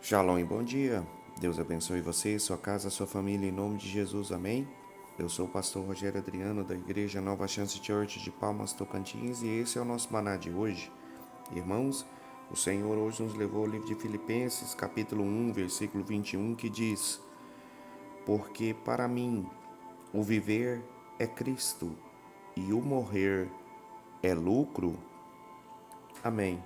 Shalom e bom dia. Deus abençoe você, sua casa, sua família, em nome de Jesus. Amém? Eu sou o pastor Rogério Adriano, da Igreja Nova Chance Church de Palmas, Tocantins, e esse é o nosso maná de hoje. Irmãos, o Senhor hoje nos levou ao livro de Filipenses, capítulo 1, versículo 21, que diz: Porque para mim o viver é Cristo e o morrer é lucro. Amém.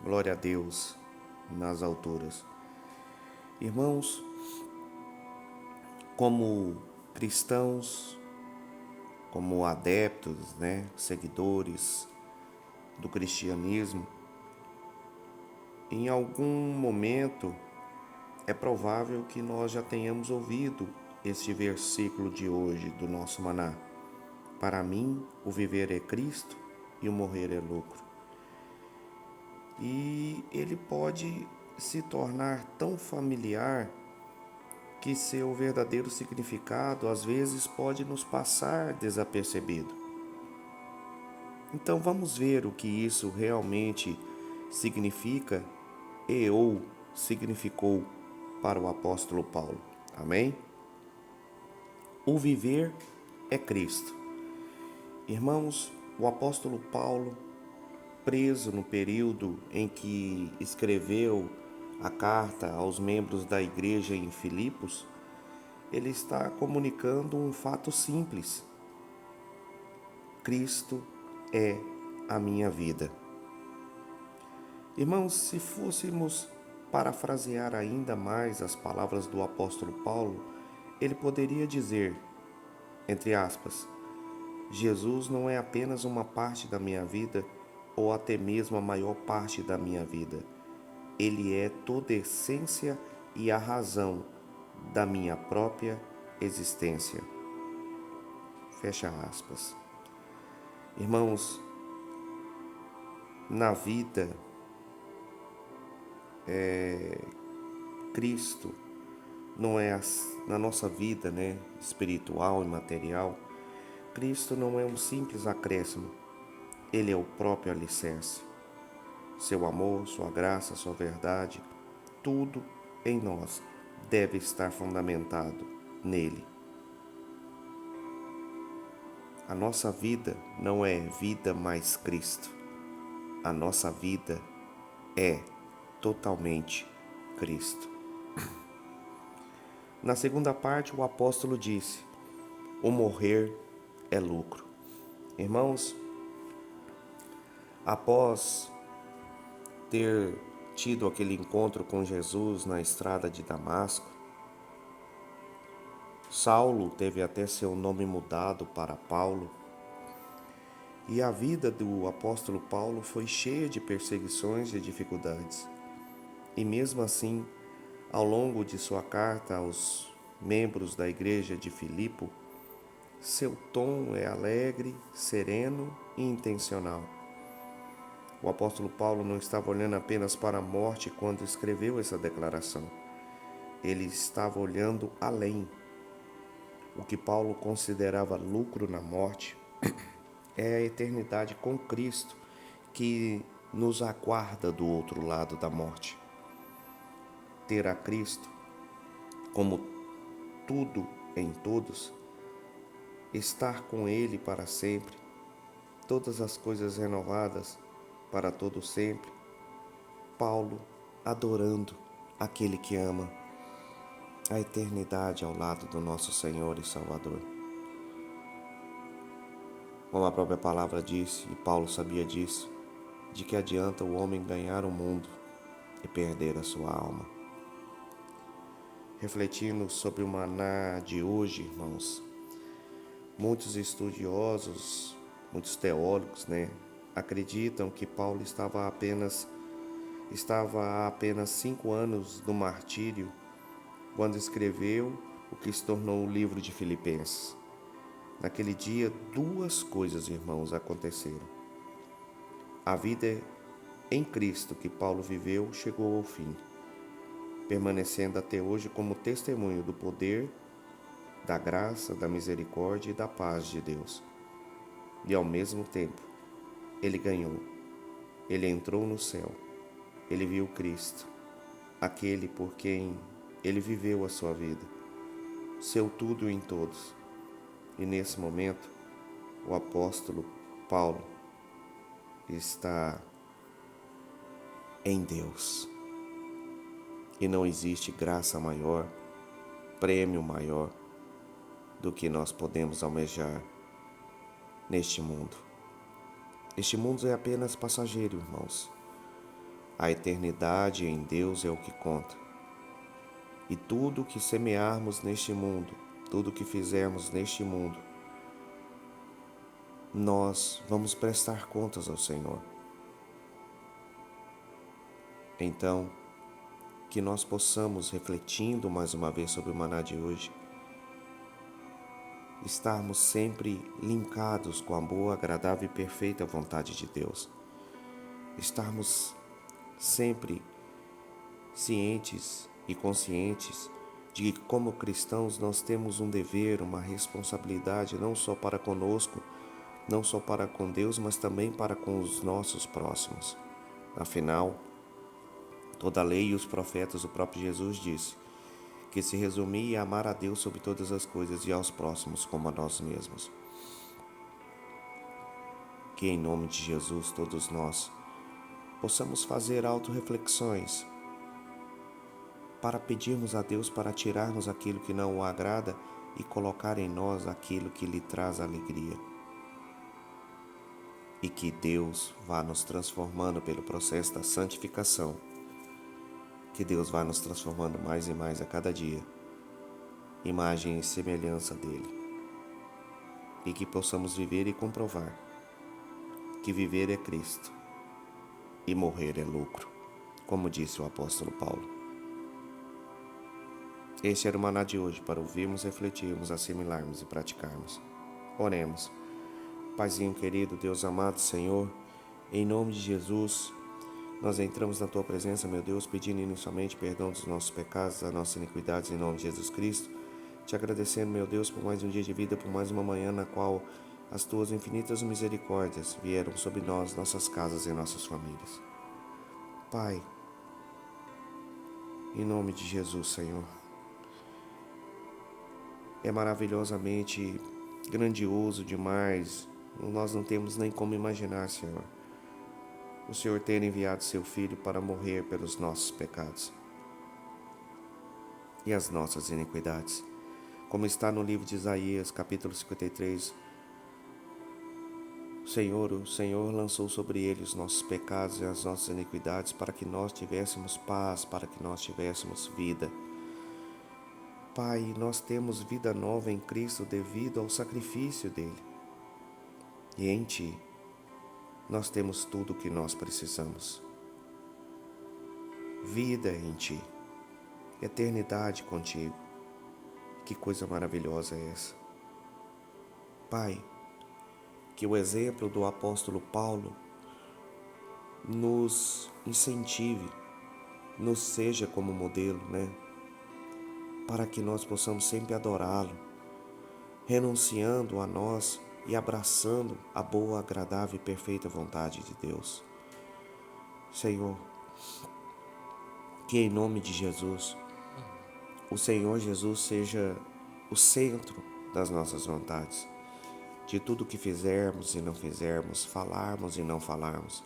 Glória a Deus nas alturas. Irmãos, como cristãos, como adeptos, seguidores do cristianismo, em algum momento é provável que nós já tenhamos ouvido este versículo de hoje do nosso maná. Para mim, o viver é Cristo e o morrer é lucro. E ele pode se tornar tão familiar que seu verdadeiro significado às vezes pode nos passar desapercebido. Então vamos ver o que isso realmente significa ou significou para o apóstolo Paulo. Amém? O viver é Cristo. Irmãos, o apóstolo Paulo, preso no período em que escreveu a carta aos membros da igreja em Filipos, ele está comunicando um fato simples: Cristo é a minha vida. Irmãos, se fôssemos parafrasear ainda mais as palavras do apóstolo Paulo, ele poderia dizer, entre aspas, Jesus não é apenas uma parte da minha vida ou até mesmo a maior parte da minha vida. Ele é toda a essência e a razão da minha própria existência. Fecha aspas. Irmãos, na vida, Cristo não é na nossa vida, espiritual e material. Cristo não é um simples acréscimo, ele é o próprio alicerce. Seu amor, sua graça, sua verdade, tudo em nós deve estar fundamentado nele. A nossa vida não é vida mais Cristo. A nossa vida é totalmente Cristo. Na segunda parte, o apóstolo disse: o morrer é lucro. Irmãos, após ter tido aquele encontro com Jesus na estrada de Damasco, Saulo teve até seu nome mudado para Paulo, e a vida do apóstolo Paulo foi cheia de perseguições e dificuldades. E mesmo assim, ao longo de sua carta aos membros da igreja de Filipo, seu tom é alegre, sereno e intencional. O apóstolo Paulo não estava olhando apenas para a morte quando escreveu essa declaração. Ele estava olhando além. O que Paulo considerava lucro na morte é a eternidade com Cristo que nos aguarda do outro lado da morte. Ter a Cristo como tudo em todos, estar com Ele para sempre, todas as coisas renovadas para todo sempre. Paulo adorando aquele que ama a eternidade ao lado do nosso Senhor e Salvador. Como a própria palavra disse, e Paulo sabia disso, de que adianta o homem ganhar o mundo e perder a sua alma. Refletindo sobre o maná de hoje, irmãos, muitos estudiosos, muitos teólogos, acreditam que Paulo estava a apenas 5 anos do martírio quando escreveu o que se tornou o livro de Filipenses. Naquele dia, duas coisas, irmãos, aconteceram. A vida em Cristo que Paulo viveu chegou ao fim, permanecendo até hoje como testemunho do poder, da graça, da misericórdia e da paz de Deus. E ao mesmo tempo, ele ganhou, ele entrou no céu, ele viu Cristo, aquele por quem ele viveu a sua vida, seu tudo em todos. E nesse momento, o apóstolo Paulo está em Deus. E não existe graça maior, prêmio maior do que nós podemos almejar neste mundo. Este mundo é apenas passageiro, irmãos. A eternidade em Deus é o que conta. E tudo que semearmos neste mundo, tudo que fizermos neste mundo, nós vamos prestar contas ao Senhor. Então, que nós possamos, refletindo mais uma vez sobre o maná de hoje, estarmos sempre linkados com a boa, agradável e perfeita vontade de Deus. Estarmos sempre cientes e conscientes de que, como cristãos, nós temos um dever, uma responsabilidade não só para conosco, não só para com Deus, mas também para com os nossos próximos. Afinal, toda a lei e os profetas, o próprio Jesus disse que se resumia a amar a Deus sobre todas as coisas e aos próximos como a nós mesmos. Que em nome de Jesus todos nós possamos fazer autorreflexões para pedirmos a Deus para tirarmos aquilo que não o agrada e colocar em nós aquilo que lhe traz alegria. E que Deus vá nos transformando pelo processo da santificação. Que Deus vá nos transformando mais e mais a cada dia, imagem e semelhança dele. E que possamos viver e comprovar que viver é Cristo e morrer é lucro, como disse o apóstolo Paulo. Este era o maná de hoje para ouvirmos, refletirmos, assimilarmos e praticarmos. Oremos. Paizinho querido, Deus amado, Senhor, em nome de Jesus, nós entramos na Tua presença, meu Deus, pedindo inicialmente perdão dos nossos pecados, das nossas iniquidades, em nome de Jesus Cristo. Te agradecendo, meu Deus, por mais um dia de vida, por mais uma manhã na qual as Tuas infinitas misericórdias vieram sobre nós, nossas casas e nossas famílias. Pai, em nome de Jesus, Senhor, é maravilhosamente grandioso demais, nós não temos nem como imaginar, Senhor, o Senhor ter enviado seu Filho para morrer pelos nossos pecados e as nossas iniquidades. Como está no livro de Isaías, capítulo 53, o Senhor lançou sobre ele os nossos pecados e as nossas iniquidades para que nós tivéssemos paz, para que nós tivéssemos vida. Pai, nós temos vida nova em Cristo devido ao sacrifício dele. E em Ti, nós temos tudo o que nós precisamos. Vida em Ti, eternidade contigo. Que coisa maravilhosa é essa. Pai, que o exemplo do apóstolo Paulo nos incentive, nos seja como modelo, para que nós possamos sempre adorá-lo, renunciando a nós e abraçando a boa, agradável e perfeita vontade de Deus. Senhor, que em nome de Jesus, o Senhor Jesus seja o centro das nossas vontades, de tudo que fizermos e não fizermos, falarmos e não falarmos.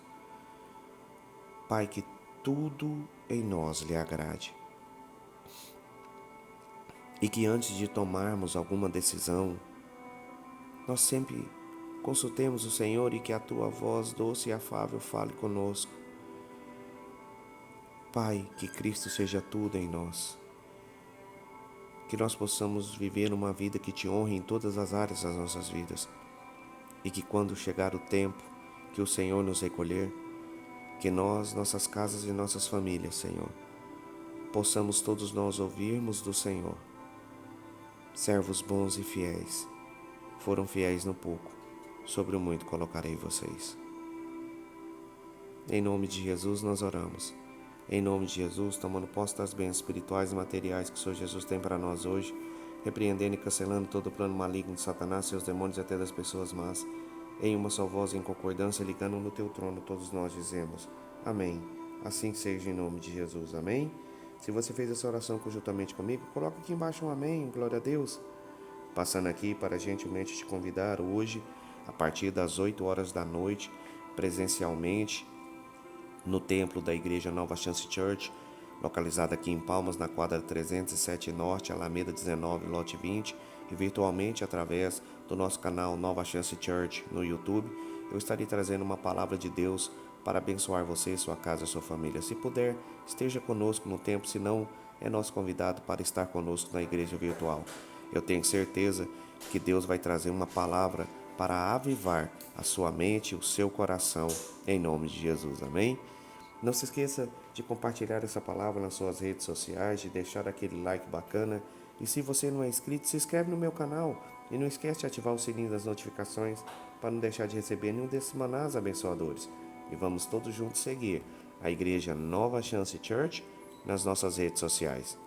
Pai, que tudo em nós lhe agrade. E que antes de tomarmos alguma decisão, nós sempre consultemos o Senhor e que a Tua voz doce e afável fale conosco. Pai, que Cristo seja tudo em nós. Que nós possamos viver uma vida que Te honre em todas as áreas das nossas vidas. E que quando chegar o tempo que o Senhor nos recolher, que nós, nossas casas e nossas famílias, Senhor, possamos todos nós ouvirmos do Senhor. Servos bons e fiéis, foram fiéis no pouco, sobre o muito colocarei vocês. Em nome de Jesus nós oramos. Em nome de Jesus, tomando posse das bênçãos espirituais e materiais que o Senhor Jesus tem para nós hoje, repreendendo e cancelando todo o plano maligno de Satanás, seus demônios e até das pessoas más, em uma só voz, em concordância, ligando no Teu trono, todos nós dizemos, amém. Assim seja em nome de Jesus, amém. Se você fez essa oração conjuntamente comigo, coloca aqui embaixo um amém, glória a Deus. Passando aqui para gentilmente te convidar hoje, a partir das 8 horas da noite, presencialmente, no templo da Igreja Nova Chance Church, localizada aqui em Palmas, na quadra 307 Norte, Alameda 19, lote 20, e virtualmente através do nosso canal Nova Chance Church no YouTube, eu estarei trazendo uma palavra de Deus para abençoar você, sua casa e sua família. Se puder, esteja conosco no tempo, se não, é nosso convidado para estar conosco na igreja virtual. Eu tenho certeza que Deus vai trazer uma palavra para avivar a sua mente e o seu coração, em nome de Jesus, amém? Não se esqueça de compartilhar essa palavra nas suas redes sociais, de deixar aquele like bacana. E se você não é inscrito, se inscreve no meu canal. E não esquece de ativar o sininho das notificações para não deixar de receber nenhum desses manás abençoadores. E vamos todos juntos seguir a Igreja Nova Chance Church nas nossas redes sociais.